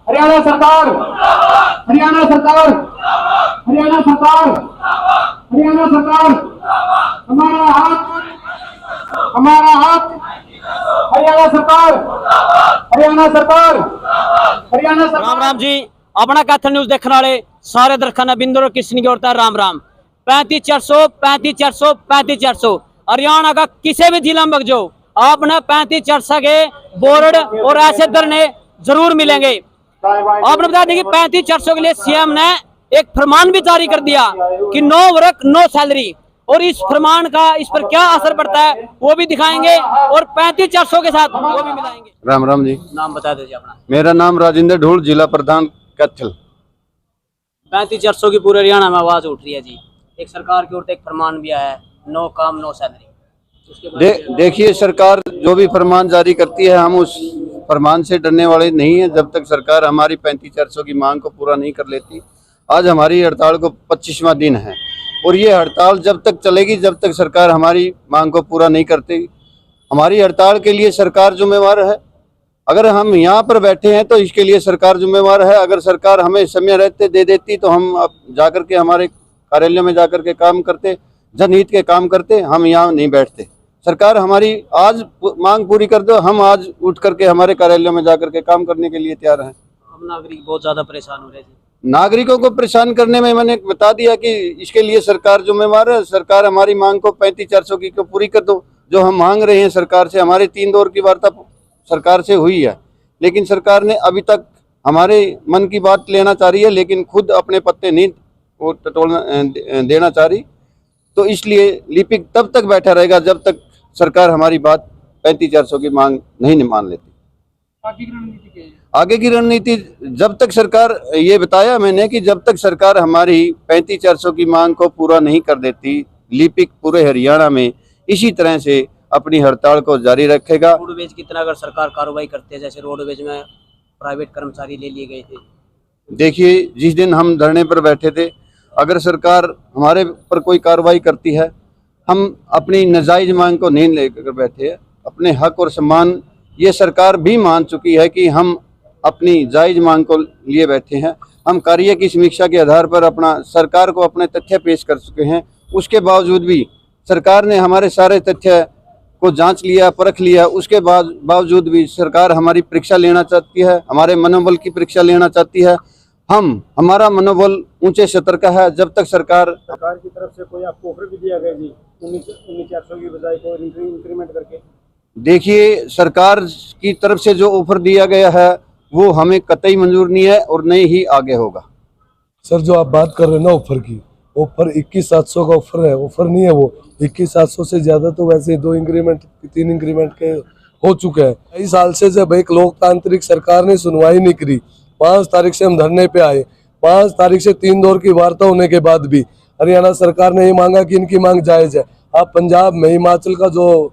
हरियाणा सरकार, हरियाणा सरकार, हरियाणा सरकार, हरियाणा सरकार, हमारा हाथ, हमारा हाथ, हरियाणा सरकार, हरियाणा सरकार, हरियाणा सरकार। राम राम जी, अपना कैथल न्यूज देखने वाले सारे दर्शकों ने बिंदु और किसनी की होता है राम राम। 35-400, 35-400, 35-400 हरियाणा का किसी भी जिला में जो आपने 35-400 के बोर्ड और ऐसे धरने जरूर मिलेंगे। आपने बता दें कि 35-400 के लिए सीएम ने एक फरमान भी जारी कर दिया कि नो वर्क नो सैलरी, और इस फरमान का इस पर क्या असर पड़ता है वो भी दिखाएंगे और 35-400 के साथ वो भी मिलाएंगे। राम राम जी, नाम बता दीजिए अपना। मेरा नाम राजेंद्र ढूल, जिला प्रधान कैथल। 35-400 की पूरे हरियाणा में आवाज उठ रही है जी। एक सरकार की ओर से एक फरमान भी आया है, नो काम नो सैलरी। देखिए, सरकार जो भी फरमान जारी करती है, हम उस फरमान से डरने वाले नहीं है जब तक सरकार हमारी 35-400 की मांग को पूरा नहीं कर लेती। आज हमारी हड़ताल को 25वां दिन है और ये हड़ताल जब तक चलेगी जब तक सरकार हमारी मांग को पूरा नहीं करती। हमारी हड़ताल के लिए सरकार जिम्मेवार है। अगर हम यहाँ पर बैठे हैं तो इसके लिए सरकार जिम्मेवार है। अगर सरकार हमें समय रहते दे देती तो हम अब जाकर के हमारे कार्यालय में जाकर के काम करते, जनहित के काम करते, हम यहाँ नहीं बैठते। सरकार हमारी आज मांग पूरी कर दो, हम आज उठ करके हमारे कार्यालय में जाकर के काम करने के लिए तैयार हैं। हम नागरिक बहुत ज्यादा परेशान हो रहे थे। नागरिकों को परेशान करने में मैंने बता दिया कि इसके लिए सरकार जिम्मेवार है। सरकार हमारी मांग को 35-400 की को पूरी कर दो। जो हम मांग रहे हैं सरकार से, हमारे 3 दौर की वार्ता सरकार से हुई है, लेकिन सरकार ने अभी तक हमारे मन की बात लेना चाह रही है, लेकिन खुद अपने पत्ते नहीं वो टटोलना देना चाह रही। तो इसलिए लिपिक तब तक बैठा रहेगा जब तक सरकार हमारी बात 35-400 की मांग नहीं मान लेती। आगे की रणनीति जब तक सरकार, ये बताया मैंने कि जब तक सरकार हमारी 35-400 की मांग को पूरा नहीं कर देती, लिपिक पूरे हरियाणा में इसी तरह से अपनी हड़ताल को जारी रखेगा। रोडवेज की तरह अगर सरकार कार्रवाई करती है, जैसे रोडवेज में प्राइवेट कर्मचारी ले लिए गए थे। देखिए, जिस दिन हम धरने पर बैठे थे, अगर सरकार हमारे पर कोई कार्रवाई करती है, हम अपनी नाजायज मांग को नहीं लेकर बैठे हैं। अपने हक और सम्मान ये सरकार भी मान चुकी है कि हम अपनी जायज मांग को लिए बैठे हैं। हम कार्य की समीक्षा के आधार पर अपना सरकार को अपने तथ्य पेश कर चुके हैं। उसके बावजूद भी सरकार ने हमारे सारे तथ्य को जांच लिया, परख लिया। उसके बावजूद भी सरकार हमारी परीक्षा लेना चाहती है, हमारे मनोबल की परीक्षा लेना चाहती है। हमारा मनोबल ऊंचे स्तर का है। जब तक सरकार की तरफ से कोई आपको ऑफर भी दिया गया जी 19-400 की बजाय को इंक्रीमेंट करके? देखिए, सरकार की तरफ से जो ऑफर दिया गया है वो हमें कतई मंजूर नहीं है और नहीं ही आगे होगा। सर, जो आप बात कर रहे हैं ना ऑफर की, ऑफर 21-700 का ऑफर है, ऑफर नहीं है वो। 21-700 से ज्यादा तो वैसे 2 इंक्रीमेंट 3 इंक्रीमेंट के हो चुके हैं। कई साल से जब एक लोकतांत्रिक सरकार ने सुनवाई नहीं करी, 5 तारीख से हम धरने पे आए। 5 तारीख से 3 दौर की वार्ता होने के बाद भी हरियाणा सरकार ने ये मांगा कि इनकी मांग जायज है। आप पंजाब में हिमाचल का जो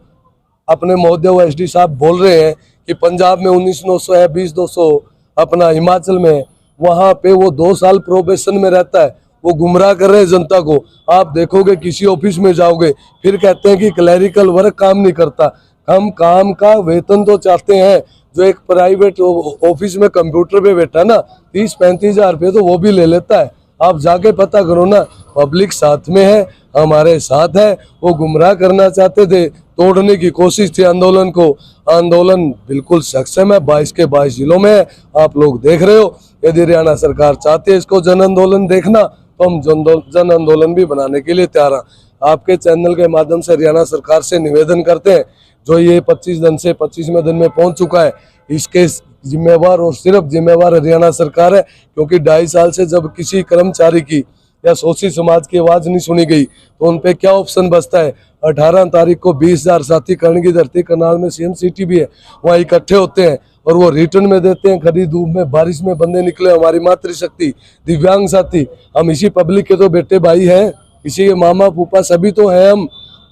अपने महोदय वो SD साहब बोल रहे हैं कि पंजाब में 19,900 है, 20,200 अपना हिमाचल में है, वहाँ पे वो 2 साल प्रोबेशन में रहता है। वो गुमराह कर रहे हैं जनता को। आप देखोगे किसी ऑफिस में जाओगे फिर कहते हैं कि क्लैरिकल वर्क काम नहीं करता। हम काम का वेतन तो चाहते हैं। जो एक प्राइवेट ऑफिस में कंप्यूटर पे बैठा ना 30-35 हज़ार रुपये तो वो भी ले लेता है। आप जाके पता करो ना, पब्लिक साथ में है, हमारे साथ है। वो गुमराह करना चाहते थे, तोड़ने की कोशिश थी आंदोलन को। आंदोलन बिल्कुल सक्षम है, 22 के 22 जिलों में है, आप लोग देख रहे हो। यदि हरियाणा सरकार चाहती है इसको जन आंदोलन देखना तो हम जन आंदोलन भी बनाने के लिए तैयार हैं। आपके चैनल के माध्यम से हरियाणा सरकार से निवेदन करते हैं, जो ये 25 दिन से 25वें दिन में पहुंच चुका है, इसके जिम्मेवार और सिर्फ जिम्मेवार हरियाणा सरकार है। क्योंकि 2.5 साल से जब किसी कर्मचारी की या शोषित समाज की आवाज नहीं सुनी गई तो उन पे क्या ऑप्शन बचता है। 18 तारीख को 20,000 साथी कर्ण की धरती करनाल में CM सिटी भी है, वहाँ इकट्ठे होते हैं और वो रिटर्न में देते हैं। खड़ी धूप में बारिश में बंदे निकले, हमारी मातृशक्ति दिव्यांग साथी, हम इसी पब्लिक के तो बेटे भाई हैं, इसी के मामा फूफा सभी तो हैं, हम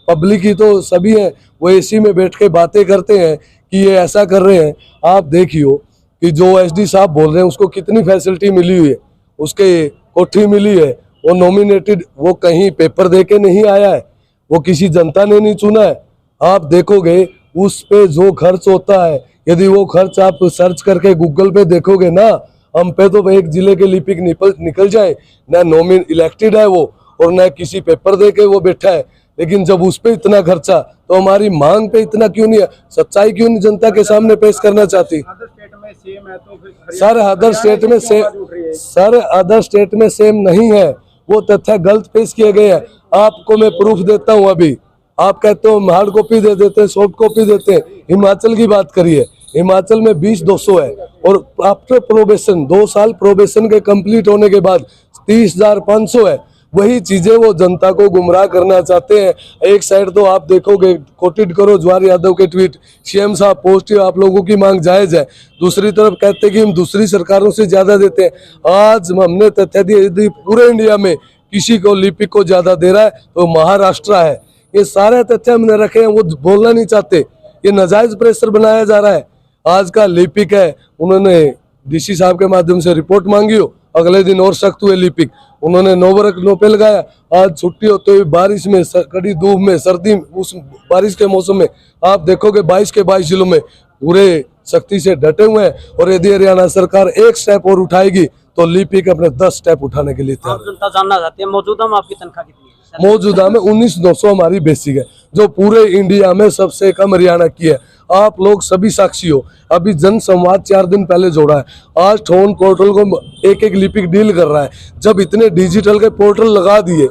पब्लिक ही तो सभी हैं। वो AC में बैठ के बातें करते हैं कि ये ऐसा कर रहे हैं। आप देखियो कि जो SD साहब बोल रहे हैं उसको कितनी फैसिलिटी मिली हुई है, उसके कोठी मिली है, वो नॉमिनेटेड, वो कहीं पेपर दे के नहीं आया है, वो किसी जनता ने नहीं चुना है। आप देखोगे उस पे जो खर्च होता है, यदि वो खर्च आप सर्च करके गूगल पे देखोगे ना, हम पे तो एक जिले के लिपिक निकल जाए, ना नॉमिन इलेक्टेड है वो और ना किसी पेपर दे के वो बैठा है, लेकिन जब उस पे इतना खर्चा तो हमारी मांग पे इतना क्यों नहीं है? सच्चाई क्यों नहीं जनता के सामने पेश करना चाहती? अदर स्टेट में सेम है तो फिर सर अदर स्टेट में अदर स्टेट में सेम नहीं है, वो तथ्य गलत पेश किए गए हैं। आपको मैं प्रूफ देता हूं। अभी आप कहते हो हार्ड कॉपी दे देते हैं, सॉफ्ट कॉपी देते हैं। हिमाचल की बात करिए, हिमाचल में 20,200 है और आफ्टर प्रोबेशन 2 साल प्रोबेशन के कंप्लीट होने के बाद 30,500 है। वही चीजें वो जनता को गुमराह करना चाहते हैं। एक साइड तो आप देखोगे, कोटेड करो जवाहर यादव के ट्वीट, सीएम साहब पॉजिटिव, आप लोगों की मांग जायज है। दूसरी तरफ कहते हैं कि हम दूसरी सरकारों से ज्यादा देते हैं। आज हमने तथ्य दिया, यदि पूरे इंडिया में किसी को लिपिक को ज्यादा दे रहा है तो महाराष्ट्र है। ये सारे तथ्य हमने रखे हैं, वो बोलना नहीं चाहते। ये नाजायज प्रेशर बनाया जा रहा है। आज का लिपिक है, उन्होंने डीसी साहब के माध्यम से रिपोर्ट मांगी हो, अगले दिन और सख्त हुए लिपिक, उन्होंने नोबरक नो पे लगाया। आज छुट्टी होते हुए बारिश में, कड़ी धूप में, सर्दी, उस बारिश के मौसम में आप देखोगे 22 के 22 जिलों में पूरे सख्ती से डटे हुए हैं। और यदि हरियाणा सरकार एक स्टेप और उठाएगी तो लिपिक अपने 10 स्टेप उठाने के लिए तैयार है। जनता जानना चाहती है मौजूदा में आपकी तनख्वाह कितनी है? मौजूदा में 19,900 हमारी बेसिक है, जो पूरे इंडिया में सबसे कम हरियाणा की है। आप लोग सभी साक्षी हो। अभी जन संवाद 4 दिन पहले जोड़ा है, आज ठोन पोर्टल को एक लिपिक डील कर रहा है। जब इतने डिजिटल के पोर्टल लगा दिए,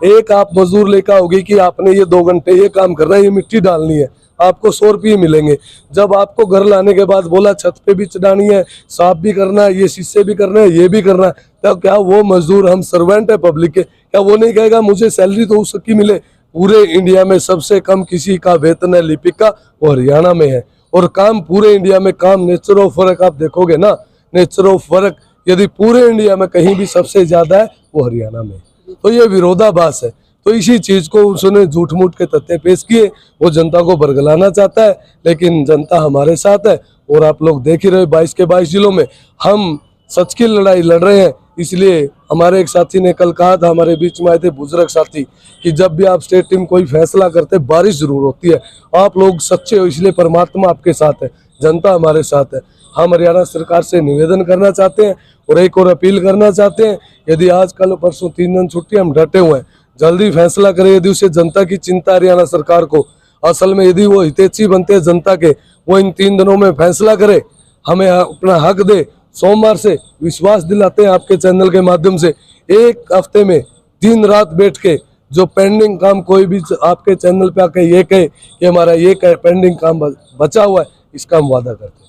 एक आप मजदूर लेकर आओगे कि आपने ये 2 घंटे ये काम करना है, ये मिट्टी डालनी है, आपको 100 रुपये मिलेंगे। जब आपको घर लाने के बाद बोला छत पे भी चढ़ानी है, साफ भी करना है, ये शीशे भी करना है, ये भी करना है, तो क्या वो मजदूर, हम सर्वेंट है पब्लिक के, क्या वो नहीं कहेगा मुझे सैलरी तो उसकी मिले? पूरे इंडिया में सबसे कम किसी का वेतन है लिपिक का, वो हरियाणा में है। और काम पूरे इंडिया में, काम नेचर ऑफ वर्क आप देखोगे ना, नेचर ऑफ वर्क यदि पूरे इंडिया में कहीं भी सबसे ज्यादा है वो हरियाणा में। तो ये विरोधाभास है। तो इसी चीज को उसने झूठ मूठ के तथ्य पेश किए, वो जनता को बरगलाना चाहता है, लेकिन जनता हमारे साथ है। और आप लोग देख ही रहे 22 के 22 जिलों में हम सच की लड़ाई लड़ रहे हैं। इसलिए हमारे एक साथी ने कल कहा था, हमारे बीच में आए थे बुजुर्ग साथी, कि जब भी आप स्टेट टीम कोई फैसला करते बारिश जरूर होती है। आप लोग सच्चे हो, इसलिए परमात्मा आपके साथ है, जनता हमारे साथ है। हम हरियाणा सरकार से निवेदन करना चाहते हैं और एक और अपील करना चाहते हैं, यदि आज कल परसों 3 दिन छुट्टी, हम डटे हुए हैं, जल्दी फैसला करें। यदि उसे जनता की चिंता हरियाणा सरकार को, असल में यदि वो हितैषी बनते हैं जनता के, वो इन 3 दिनों में फैसला करे, हमें अपना हक दे। सोमवार से विश्वास दिलाते हैं आपके चैनल के माध्यम से, एक हफ्ते में दिन रात बैठ के जो पेंडिंग काम, कोई भी आपके चैनल पे आके ये कहे कि हमारा ये पेंडिंग काम बचा हुआ है, इसका हम वादा करते हैं।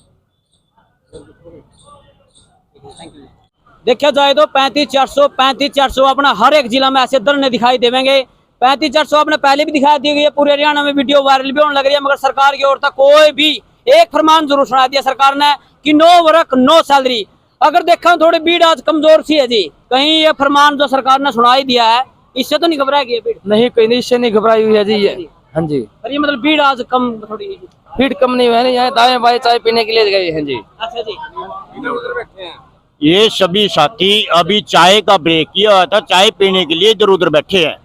देखा जाए तो 35,400 अपना हर एक जिला में ऐसे धरने दिखाई देंगे। 35,400 आपने पहले भी दिखाई दी गई है, पूरे हरियाणा में वीडियो वायरल भी होने लग रही है, मगर सरकार की ओर तक कोई भी एक फरमान जरूर सुना दिया सरकार ने कि नो वर्क नो सैलरी। अगर देखा थोड़ी भीड़ आज कमजोर सी है जी, कहीं ये फरमान जो सरकार ने सुना ही दिया है, इससे तो नहीं घबराएगी भीड़? नहीं, कहीं इससे नहीं घबराई हुई है जी ये। हाँ जी, पर ये मतलब भीड़ आज कम थोड़ी? भीड़ कम नहीं हुई है, यहाँ दाएं बाएं चाय पीने के लिए गए हैं जी। अच्छा जी, ये सभी साथी अभी चाय का ब्रेक किया हुआ था, चाय पीने के लिए इधर उधर बैठे हैं।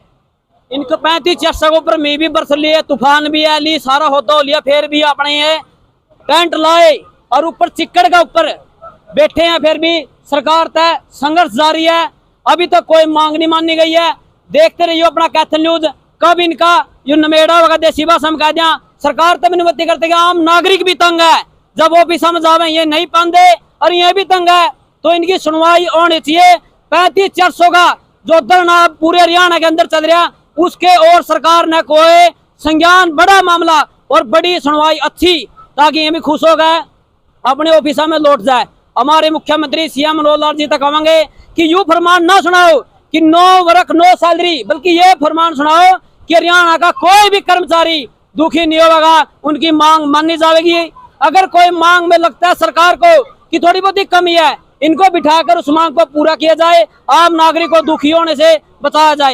इनको 35,400 के ऊपर मैं भी बरस लिए, तूफान भी है, ली सारा होता हो लिया, फिर भी अपने ये टेंट लाए और ऊपर चिक्कड़ का ऊपर बैठे हैं, फिर भी सरकार तय संघर्ष जारी है। अभी तक कोई मांग नहीं मानी गई है। देखते रहिए अपना कैथल न्यूज, कब इनका यो नमेड़ा होगा देसी भाषा में कह दिया। सरकार तब निवृत्ति करते आम नागरिक भी तंग है, जब वो भी समझ आवे ये नहीं पाते और ये भी तंग है, तो इनकी सुनवाई होनी चाहिए। 35,400 का जो धरना पूरे हरियाणा के अंदर चल रहा, उसके और सरकार ने कोई संज्ञान, बड़ा मामला और बड़ी सुनवाई अच्छी, ताकि ये भी खुश हो गए, अपने ऑफिस में लौट जाए। हमारे मुख्यमंत्री सीएम मनोहर लाल जी तक कहेंगे कि यू फरमान ना सुनाओ कि नो वर्क नो सैलरी, बल्कि ये फरमान सुनाओ कि हरियाणा का कोई भी कर्मचारी दुखी नहीं होगा, उनकी मांग मानी जाएगी। अगर कोई मांग में लगता है सरकार को कि थोड़ी बहुत ही कमी है, इनको बिठाकर उस मांग को पूरा किया जाए, आम नागरिक को दुखी होने से बचाया जाए।